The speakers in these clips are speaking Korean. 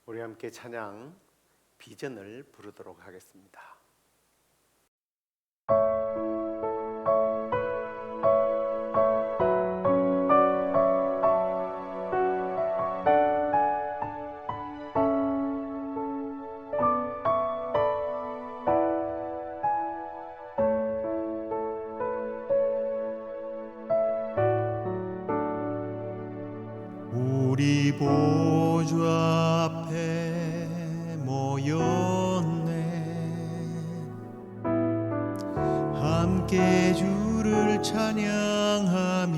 우리 함께 찬양 비전을 부르도록 하겠습니다. 우리 보좌 앞에 모였네. 함께 주를 찬양하며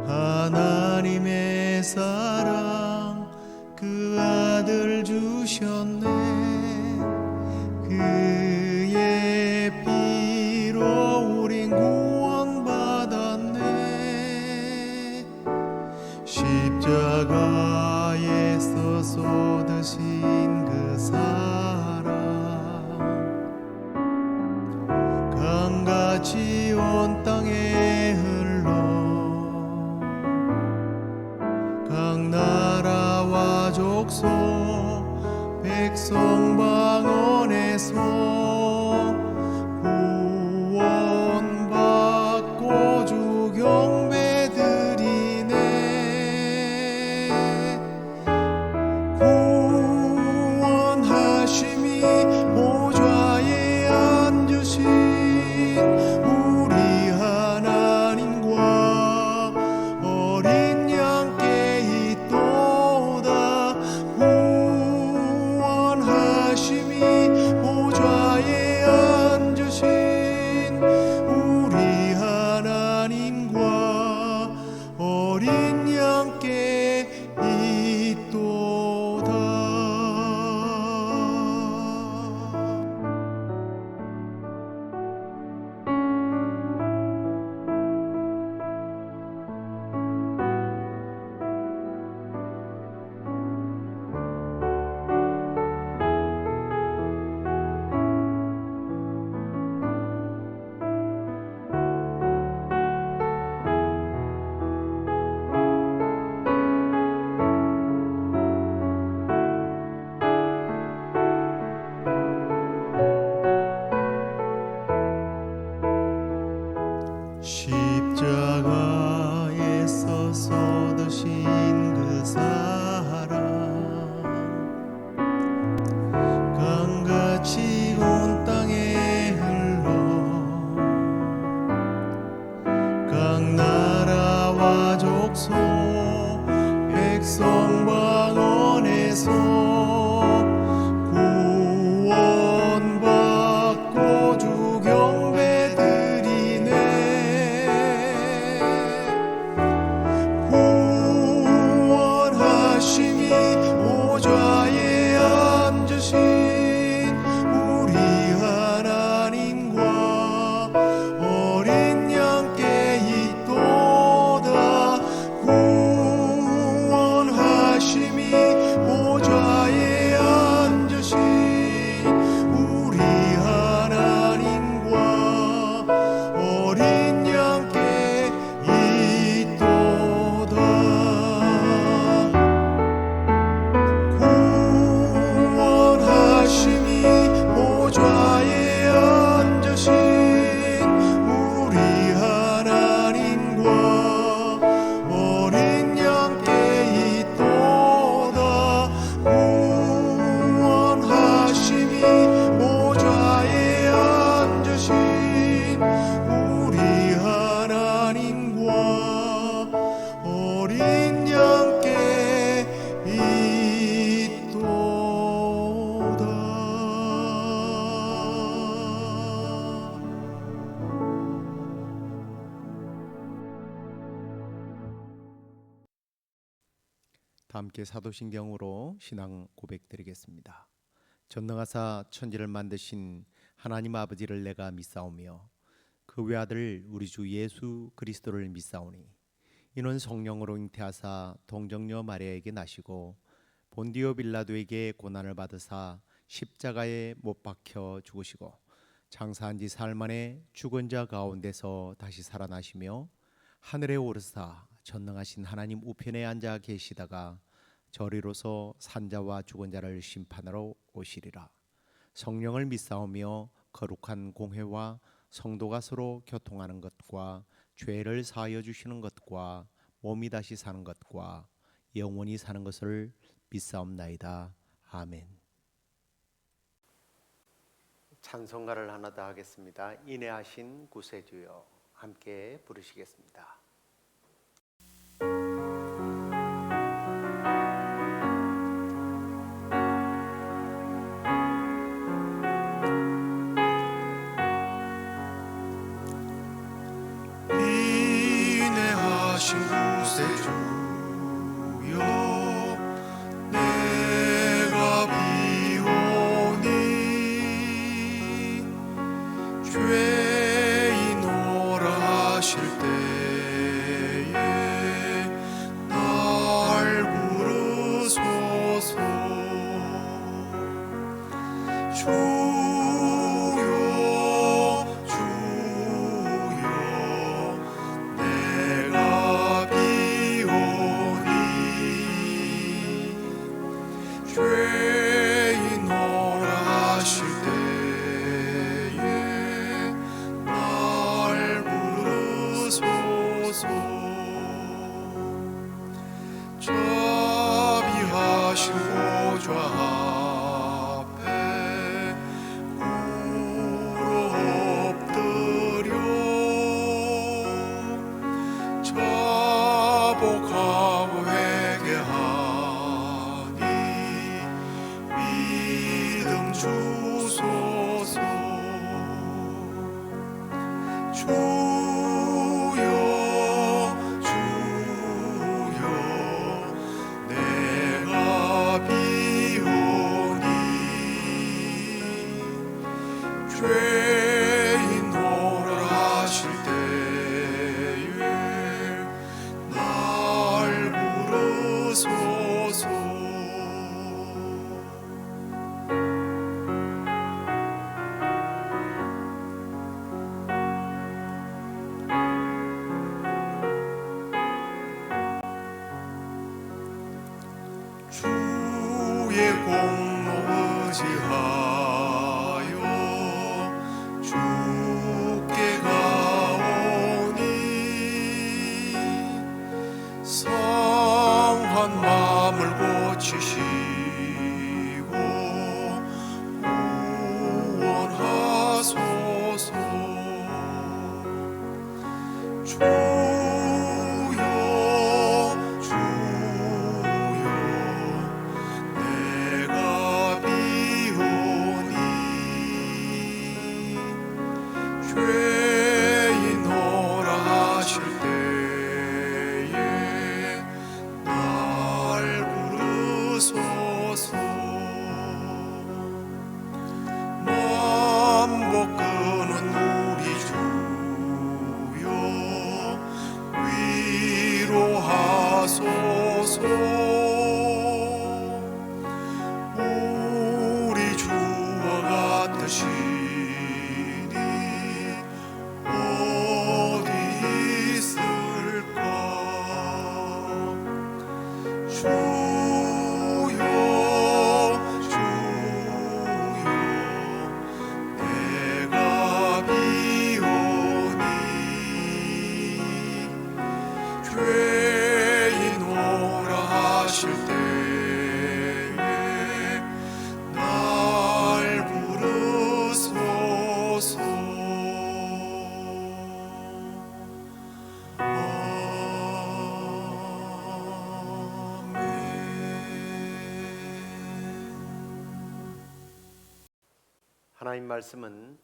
하나님의 사랑 그 아들 주셨네. 그의 피로 우린 구원받았네. 십자가에서 쏟으신 그 사랑 강같이 온 땅에 흘러 각 나라와 족속 백성 방언에서 구원받고 주 경배 드리네. 구원하심이 보좌에 앉으신 우리 하나님과 어린 양께 있도다. 구원하심이 보좌에 앉으신 우리 하나님과 어린 양께 있도다. 십자가에서 쏟으신 그 사랑 강같이 온 땅에 흘러 각 나라와 족속 백성 방언에서 구원받고 주 경배 드리네. 구원하심이 보좌에 앉으신 우리 하나님과 어린 양께 있도다. 구원하심이 보좌에 앉으신 우리 하나님과 어린 양께 있도다. 구원하심이 보좌에 앉으신 우리 하나님과 어린 양께 있도다. 구원하심이 보좌에 앉으신 우리 하나님과 어린 양께 있도다. 다 함께 사도신경으로 신앙 고백드리겠습니다. 전능하사 천지를 만드신 하나님 아버지를 내가 믿사오며 그 외아들 우리 주 예수 그리스도를 믿사오니 이는 성령으로 잉태하사 동정녀 마리아에게 나시고 본디오 빌라도에게 고난을 받으사 십자가에 못 박혀 죽으시고 장사한 지 사흘 만에 죽은 자 가운데서 다시 살아나시며 하늘에 오르사 전능하신 하나님 우편에 앉아 계시다가 저리로서 산자와 죽은 자를 심판하러 오시리라. 성령을 믿사오며 거룩한 공회와 성도가 서로 교통하는 것과 죄를 사하여 주시는 것과 몸이 다시 사는 것과 영원히 사는 것을 믿사옵나이다. 아멘. 찬송가를 하나 더 하겠습니다. 인내하신 구세주여 함께 부르시겠습니다. 인내하신 구세주여 내가 비오니 죄인오라 하실 때에 날 부르소서. 주여 주여 내가 비오니 죄인오라 하실 때에 날 부르소서. 자비하신 보좌 앞에 꿇어 엎드려 자복하고 회개하니 믿음 주소서. 주여 주여 내가 비오니 죄인오라 하실 때에 날 부르소서. 주의 공로 의지하여 주께 가오니 상한 마음을 고치시고 구원하소서. 주여 주여 내가 비오니 죄인오라 하실 때에 날 부르소서. 만복 끄는 우리 주여 위로하소서. 우리 주와 같으시니 어디 있을까. 주여 주여 내가 비오니 죄인오라 하실 때에 날 부르소서. 하나님 말씀은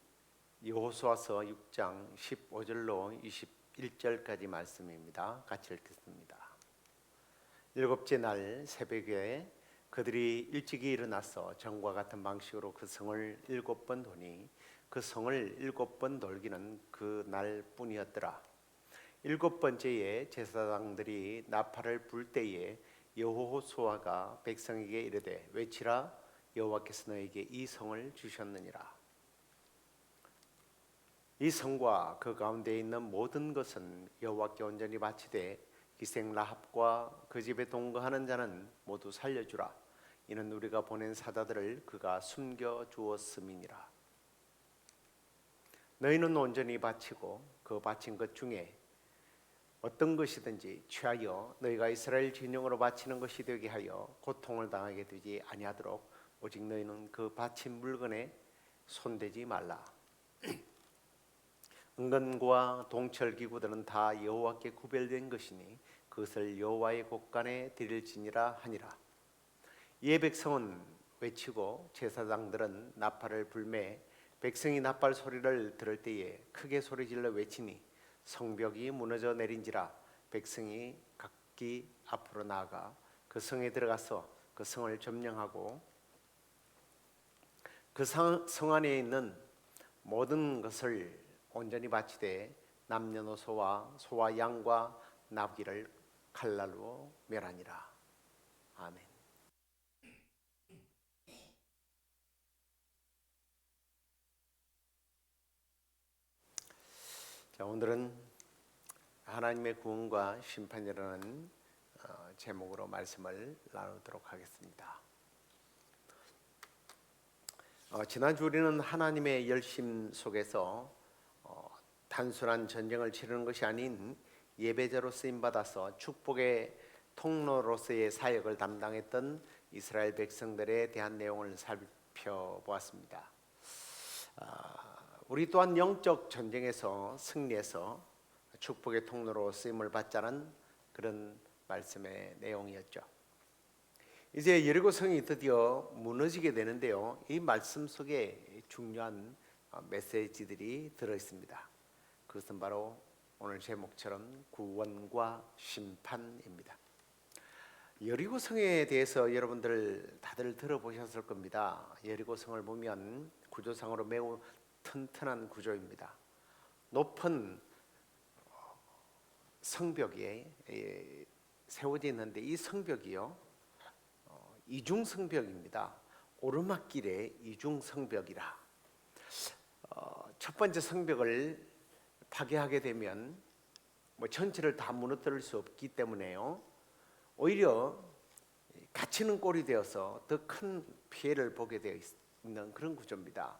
여호수아서 6장 15절로 21절까지 말씀입니다. 같이 읽겠습니다. 일곱째 날 새벽에 그들이 일찍이 일어나서 전과 같은 방식으로 그 성을 7번 도니 그 성을 7번 돌기는 그 날뿐이었더라. 7번째에 제사장들이 나팔을 불 때에 여호수아가 백성에게 이르되 외치라 여호와께서 너에게 이 성을 주셨느니라. 이 성과 그 가운데 있는 모든 것은 여호와께 온전히 바치되 기생 라합과 그 집에 동거하는 자는 모두 살려주라. 이는 우리가 보낸 사자들을 그가 숨겨 주었음이니라. 너희는 온전히 바치고 그 바친 것 중에 어떤 것이든지 취하여 너희가 이스라엘 진영으로 바치는 것이 되게 하여 고통을 당하게 되지 아니하도록 오직 너희는 그 바친 물건에 손대지 말라. 은건과 동철 기구들은 다 여호와께 구별된 것이니 그것을 여호와의 곳간에 드릴지니라 하니라. 이에 백성은 외치고 제사장들은 나팔을 불매 백성이 나팔 소리를 들을 때에 크게 소리질러 외치니 성벽이 무너져 내린지라. 백성이 각기 앞으로 나아가 그 성에 들어가서 그 성을 점령하고 그 성 안에 있는 모든 것을 온전히 바치되 남녀노소와 소와 양과 나귀를 칼날로 멸하니라. 아멘. 자, 오늘은 하나님의 구원과 심판이라는 제목으로 말씀을 나누도록 하겠습니다. 지난주 우리는 하나님의 열심 속에서 단순한 전쟁을 치르는 것이 아닌 예배자로 쓰임받아서 축복의 통로로서의 사역을 담당했던 이스라엘 백성들에 대한 내용을 살펴보았습니다. 우리 또한 영적 전쟁에서 승리해서 축복의 통로로 쓰임을 받자는 그런 말씀의 내용이었죠. 이제 여리고 성이 드디어 무너지게 되는데요. 이 말씀 속에 중요한 메시지들이 들어 있습니다. 그것은 바로 오늘 제목처럼 구원과 심판입니다. 여리고 성에 대해서 여러분들 다들 들어보셨을 겁니다. 여리고 성을 보면 구조상으로 매우 튼튼한 구조입니다. 높은 성벽이 세워져 있는데 이 성벽이요 이중 성벽입니다. 오르막길의 이중 성벽이라. 첫 번째 성벽을 파괴하게 되면 전체를 다 무너뜨릴 수 없기 때문에요. 오히려 갇히는 꼴이 되어서 더 큰 피해를 보게 되어 있는 그런 구조입니다.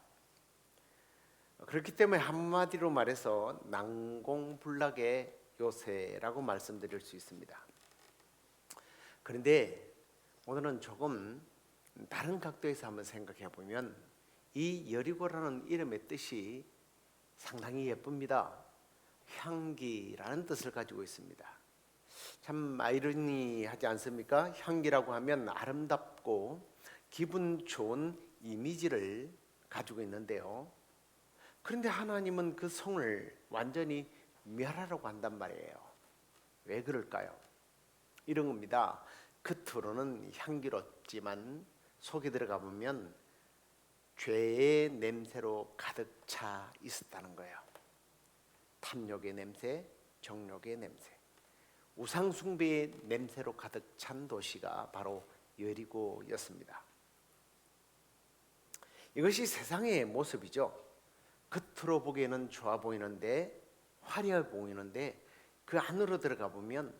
그렇기 때문에 한마디로 말해서 난공불락의 요새라고 말씀드릴 수 있습니다. 그런데 오늘은 조금 다른 각도에서 한번 생각해 보면 이 여리고라는 이름의 뜻이 상당히 예쁩니다. 향기라는 뜻을 가지고 있습니다. 참 아이러니하지 않습니까? 향기라고 하면 아름답고 기분 좋은 이미지를 가지고 있는데요. 그런데 하나님은 그 성을 완전히 멸하라고 한단 말이에요. 왜 그럴까요? 이런 겁니다. 겉으로는 향기롭지만 속에 들어가 보면 죄의 냄새로 가득 차 있었다는 거예요. 탐욕의 냄새, 정욕의 냄새, 우상숭배의 냄새로 가득 찬 도시가 바로 여리고였습니다. 이것이 세상의 모습이죠. 겉으로 보기에는 좋아 보이는데 화려해 보이는데 그 안으로 들어가 보면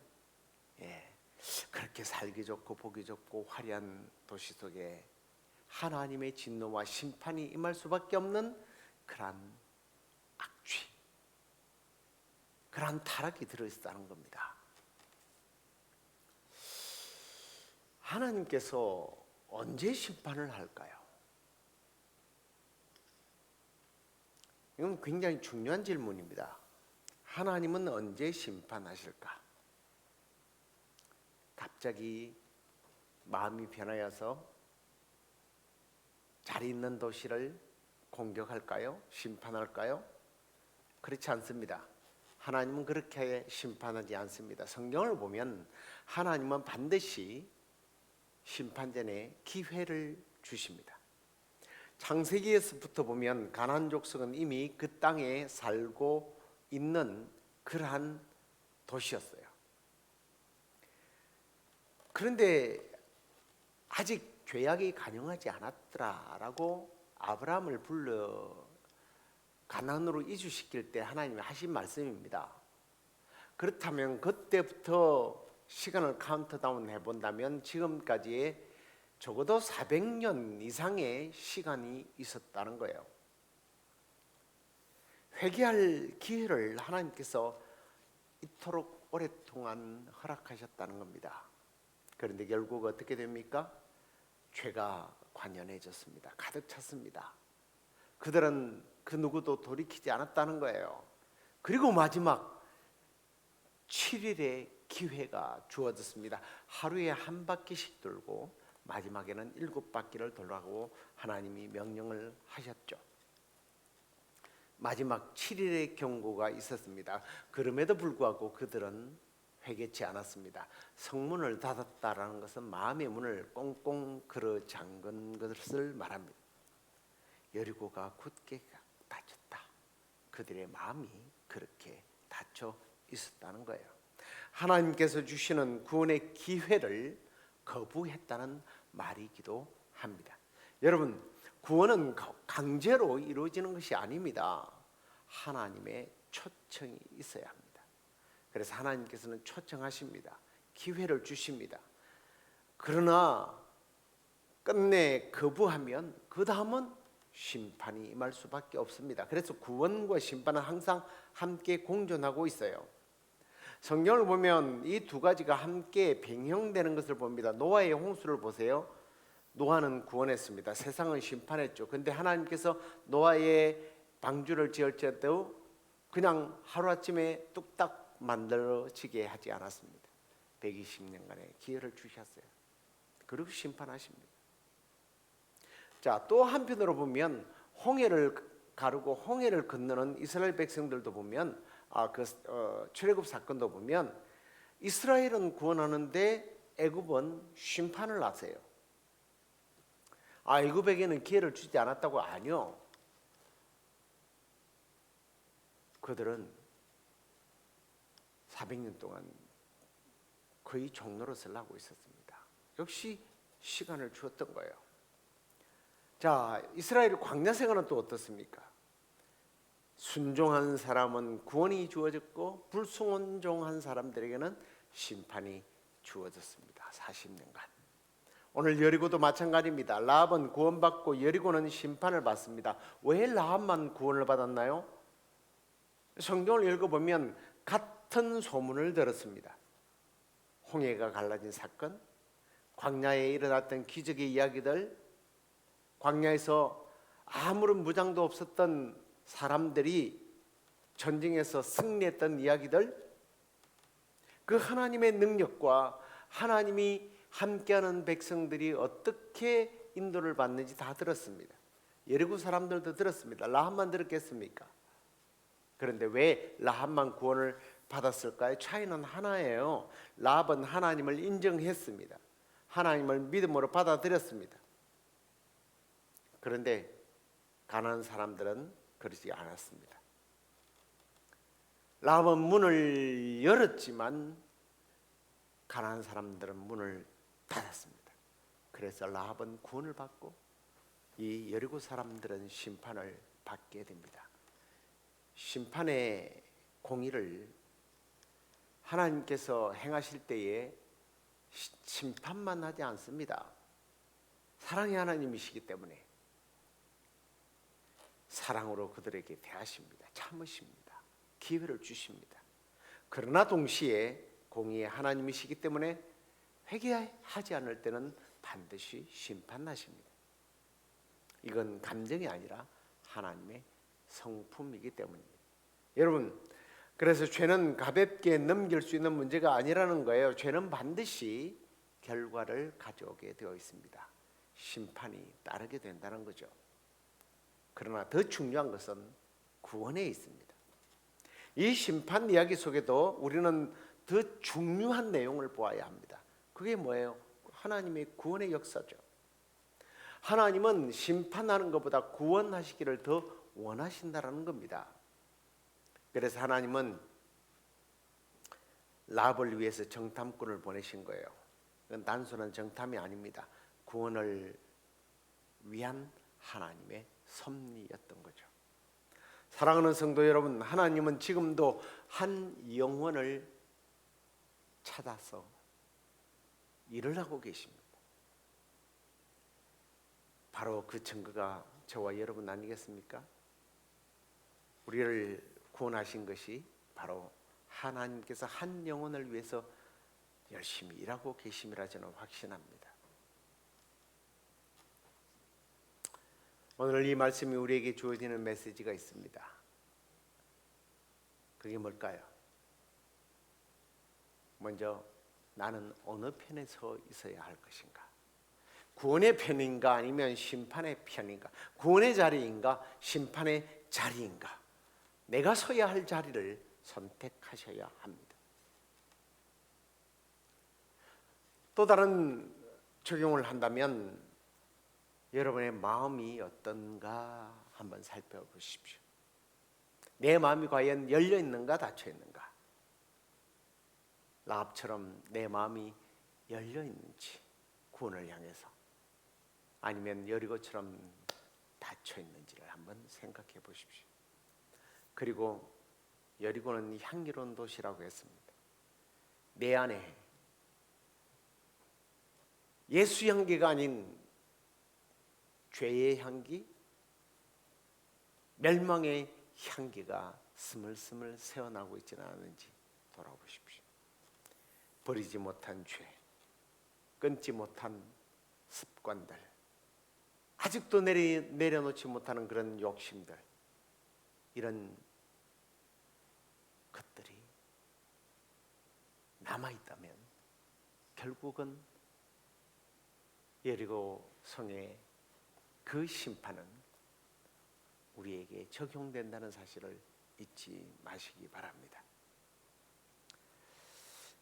그렇게 살기 좋고 보기 좋고 화려한 도시 속에 하나님의 진노와 심판이 임할 수밖에 없는 그러한 악취, 그러한 타락이 들어있다는 겁니다. 하나님께서 언제 심판을 할까요? 이건 굉장히 중요한 질문입니다. 하나님은 언제 심판하실까? 갑자기 마음이 변하여서 잘 있는 도시를 공격할까요? 심판할까요? 그렇지 않습니다. 하나님은 그렇게 심판하지 않습니다. 성경을 보면 하나님은 반드시 심판 전에 기회를 주십니다. 창세기에서부터 보면 가나안 족속은 이미 그 땅에 살고 있는 그러한 도시였어요. 그런데 아직 죄악이 간영하지 않았더라라고 아브라함을 불러 가나안으로 이주시킬 때 하나님이 하신 말씀입니다. 그렇다면 그때부터 시간을 카운트다운 해본다면 지금까지의 적어도 400년 이상의 시간이 있었다는 거예요. 회개할 기회를 하나님께서 이토록 오랫동안 허락하셨다는 겁니다. 그런데 결국 어떻게 됩니까? 죄가 관연해졌습니다. 가득 찼습니다. 그들은 그 누구도 돌이키지 않았다는 거예요. 그리고 마지막 7일의 기회가 주어졌습니다. 하루에 한 바퀴씩 돌고 마지막에는 7바퀴를 돌라고 하나님이 명령을 하셨죠. 마지막 7일의 경고가 있었습니다. 그럼에도 불구하고 그들은 회개치 않았습니다. 성문을 닫았다라는 것은 마음의 문을 꽁꽁 걸어 잠근 것을 말합니다. 여리고가 굳게 닫혔다. 그들의 마음이 그렇게 닫혀 있었다는 거예요. 하나님께서 주시는 구원의 기회를 거부했다는 말이기도 합니다. 여러분, 구원은 강제로 이루어지는 것이 아닙니다. 하나님의 초청이 있어야 합니다. 그래서 하나님께서는 초청하십니다. 기회를 주십니다. 그러나 끝내 거부하면 그 다음은 심판이 임할 수밖에 없습니다. 그래서 구원과 심판은 항상 함께 공존하고 있어요. 성경을 보면 이 두 가지가 함께 병행되는 것을 봅니다. 노아의 홍수를 보세요. 노아는 구원했습니다. 세상은 심판했죠. 근데 하나님께서 노아의 방주를 지을 때도 그냥 하루아침에 뚝딱 만들어지게 하지 않았습니다. 120년간의 기회를 주셨어요. 그리고 심판하십니다. 자, 또 한편으로 보면 홍해를 가르고 홍해를 건너는 이스라엘 백성들도 보면 출애굽 사건도 보면 이스라엘은 구원하는데 애굽은 심판을 하세요. 애굽에게는 기회를 주지 않았다고? 아니요. 그들은 400년 동안 거의 종노릇을 하고 있었습니다. 역시 시간을 주었던 거예요. 자, 이스라엘 광야 생활은 또 어떻습니까? 순종한 사람은 구원이 주어졌고 불순종한 사람들에게는 심판이 주어졌습니다. 40년간. 오늘 여리고도 마찬가지입니다. 라합은 구원받고 여리고는 심판을 받습니다. 왜 라합만 구원을 받았나요? 성경을 읽어보면 같은 소문을 들었습니다. 홍해가 갈라진 사건, 광야에 일어났던 기적의 이야기들, 광야에서 아무런 무장도 없었던 사람들이 전쟁에서 승리했던 이야기들, 그 하나님의 능력과 하나님이 함께하는 백성들이 어떻게 인도를 받는지 다 들었습니다. 여리고 사람들도 들었습니다. 라합만 들었겠습니까? 그런데 왜 라합만 구원을 받았을까요? 차이는 하나예요. 라합은 하나님을 인정했습니다. 하나님을 믿음으로 받아들였습니다. 그런데 가난한 사람들은 그러지 않았습니다. 라합은 문을 열었지만 가난한 사람들은 문을 닫았습니다. 그래서 라합은 구원을 받고 이 여리고 사람들은 심판을 받게 됩니다. 심판의 공의를 하나님께서 행하실 때에 심판만 하지 않습니다. 사랑의 하나님이시기 때문에 사랑으로 그들에게 대하십니다. 참으십니다. 기회를 주십니다. 그러나 동시에 공의의 하나님이시기 때문에 회개하지 않을 때는 반드시 심판하십니다. 이건 감정이 아니라 하나님의 성품이기 때문입니다. 여러분, 그래서 죄는 가볍게 넘길 수 있는 문제가 아니라는 거예요. 죄는 반드시 결과를 가져오게 되어 있습니다. 심판이 따르게 된다는 거죠. 그러나 더 중요한 것은 구원에 있습니다. 이 심판 이야기 속에도 우리는 더 중요한 내용을 보아야 합니다. 그게 뭐예요? 하나님의 구원의 역사죠. 하나님은 심판하는 것보다 구원하시기를 더 원하신다라는 겁니다. 그래서 하나님은 라합을 위해서 정탐꾼을 보내신 거예요. 그건 단순한 정탐이 아닙니다. 구원을 위한 하나님의 섭리였던 거죠. 사랑하는 성도 여러분, 하나님은 지금도 한 영혼을 찾아서 일을 하고 계십니다. 바로 그 증거가 저와 여러분 아니겠습니까? 우리를 구원하신 것이 바로 하나님께서 한 영혼을 위해서 열심히 일하고 계심이라 저는 확신합니다. 오늘 이 말씀이 우리에게 주어지는 메시지가 있습니다. 그게 뭘까요? 먼저 나는 어느 편에 서 있어야 할 것인가? 구원의 편인가 아니면 심판의 편인가? 구원의 자리인가 심판의 자리인가? 내가 서야 할 자리를 선택하셔야 합니다. 또 다른 적용을 한다면 여러분의 마음이 어떤가 한번 살펴보십시오. 내 마음이 과연 열려 있는가 닫혀 있는가? 라합처럼 내 마음이 열려 있는지 구원을 향해서, 아니면 여리고처럼 닫혀 있는지를 한번 생각해 보십시오. 그리고 여리고는 향기로운 도시라고 했습니다. 내 안에 예수 향기가 아닌 죄의 향기, 멸망의 향기가 스물스물 새어나고 있지는 않은지 돌아보십시오. 버리지 못한 죄, 끊지 못한 습관들, 아직도 내려놓지 못하는 그런 욕심들, 이런 것들이 남아있다면 결국은 여리고 성의 그 심판은 우리에게 적용된다는 사실을 잊지 마시기 바랍니다.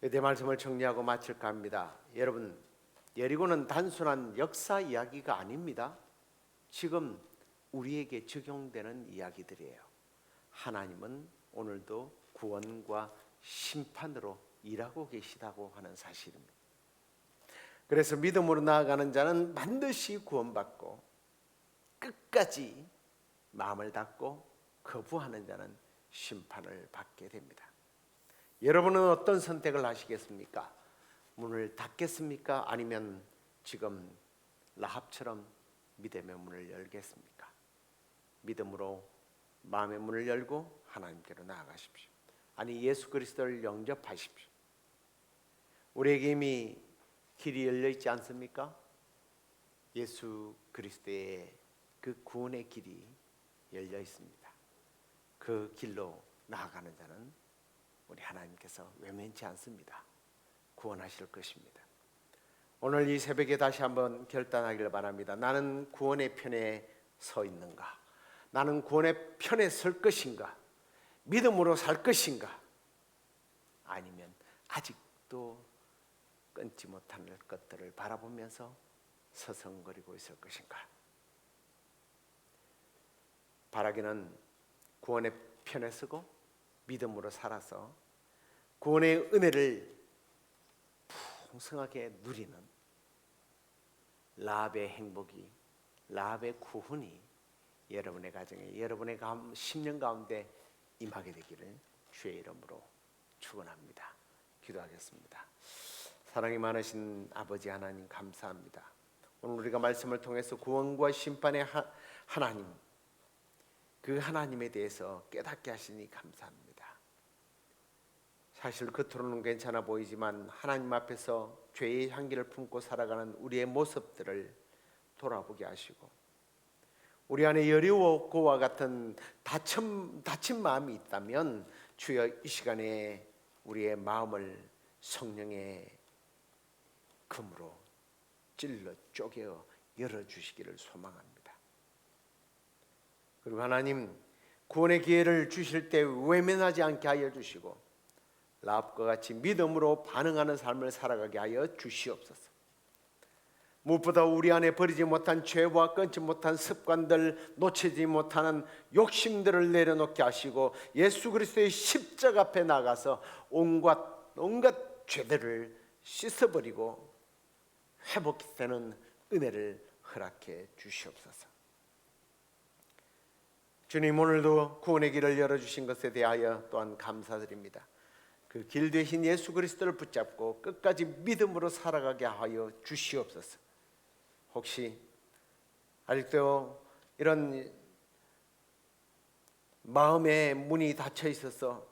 내 말씀을 정리하고 마칠까 합니다. 여러분, 여리고는 단순한 역사 이야기가 아닙니다. 지금 우리에게 적용되는 이야기들이에요. 하나님은 오늘도 구원과 심판으로 일하고 계시다고 하는 사실입니다. 그래서 믿음으로 나아가는 자는 반드시 구원받고, 끝까지 마음을 닫고 거부하는 자는 심판을 받게 됩니다. 여러분은 어떤 선택을 하시겠습니까? 문을 닫겠습니까? 아니면 지금 라합처럼 믿음의 문을 열겠습니까? 믿음으로 마음의 문을 열고 하나님께로 나아가십시오. 아니, 예수 그리스도를 영접하십시오. 우리에게 이미 길이 열려 있지 않습니까? 예수 그리스도의 그 구원의 길이 열려 있습니다. 그 길로 나아가는 자는 우리 하나님께서 외면치 않습니다. 구원하실 것입니다. 오늘 이 새벽에 다시 한번 결단하기를 바랍니다. 나는 구원의 편에 서 있는가? 나는 구원의 편에 설 것인가? 믿음으로 살 것인가? 아니면 아직도 끊지 못할 것들을 바라보면서 서성거리고 있을 것인가? 바라기는 구원의 편에 서고 믿음으로 살아서 구원의 은혜를 풍성하게 누리는 라합의 행복이, 라합의 구원이 여러분의 가정에, 여러분의 심령 가운데 임하게 되기를 주의 이름으로 축원합니다. 기도하겠습니다. 사랑이 많으신 아버지 하나님, 감사합니다. 오늘 우리가 말씀을 통해서 구원과 심판의 하나님, 그 하나님에 대해서 깨닫게 하시니 감사합니다. 사실 겉으로는 괜찮아 보이지만 하나님 앞에서 죄의 향기를 품고 살아가는 우리의 모습들을 돌아보게 하시고, 우리 안에 여리고와 같은 다친 마음이 있다면 주여 이 시간에 우리의 마음을 성령의 금으로 찔러 쪼개어 열어주시기를 소망합니다. 그리고 하나님, 구원의 기회를 주실 때 외면하지 않게 하여 주시고 라합과 같이 믿음으로 반응하는 삶을 살아가게 하여 주시옵소서. 무엇보다 우리 안에 버리지 못한 죄와 끊지 못한 습관들, 놓치지 못하는 욕심들을 내려놓게 하시고 예수 그리스도의 십자가 앞에 나가서 온갖 죄들을 씻어버리고 회복되는 은혜를 허락해 주시옵소서. 주님, 오늘도 구원의 길을 열어주신 것에 대하여 또한 감사드립니다. 그 길 되신 예수 그리스도를 붙잡고 끝까지 믿음으로 살아가게 하여 주시옵소서. 혹시 아직도 이런 마음의 문이 닫혀 있어서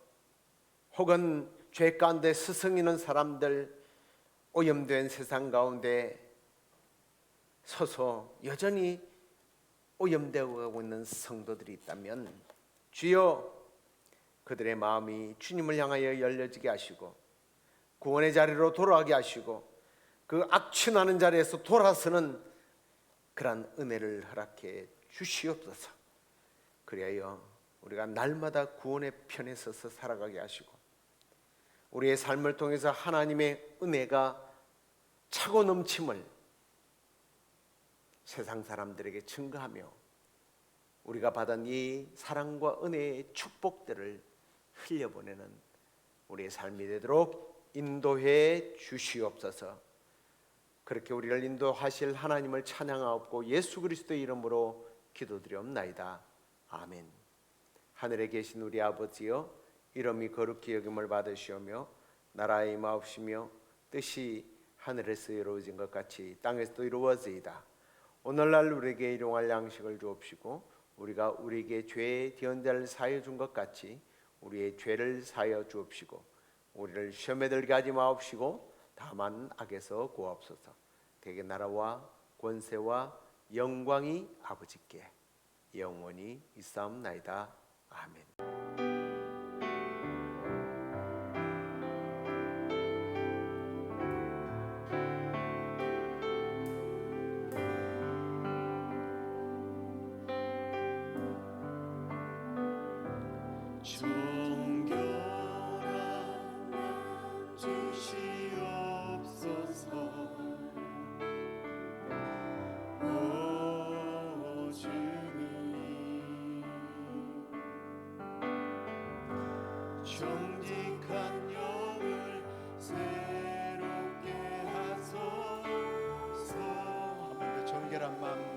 혹은 죄 가운데 스승이는 사람들, 오염된 세상 가운데 서서 여전히 오염되어 가고 있는 성도들이 있다면 주여, 그들의 마음이 주님을 향하여 열려지게 하시고 구원의 자리로 돌아가게 하시고 그 악취나는 자리에서 돌아서는 그러한 은혜를 허락해 주시옵소서. 그리하여 우리가 날마다 구원의 편에 서서 살아가게 하시고 우리의 삶을 통해서 하나님의 은혜가 차고 넘침을 세상 사람들에게 증거하며 우리가 받은 이 사랑과 은혜의 축복들을 흘려보내는 우리의 삶이 되도록 인도해 주시옵소서. 그렇게 우리를 인도하실 하나님을 찬양하옵고 예수 그리스도의 이름으로 기도드리옵나이다. 아멘. 하늘에 계신 우리 아버지여, 이름이 거룩히 여김을 받으시오며 나라의 임하옵시며 뜻이 하늘에서 이루어진 것 같이 땅에서도 이루어지이다. 오늘날 우리에게 일용할 양식을 주옵시고 우리가 우리에게 죄의 대언자를 사하여 준 것 같이 우리의 죄를 사하여 주옵시고 우리를 시험에 들게 하지 마옵시고 다만 악에서 구하옵소서. 대개 나라와 권세와 영광이 아버지께 영원히 있사옵나이다. 아멘. 정결한 맘 주시옵소서. 오 주님, 정직한 영을 새롭게 하소서. 정결한 마음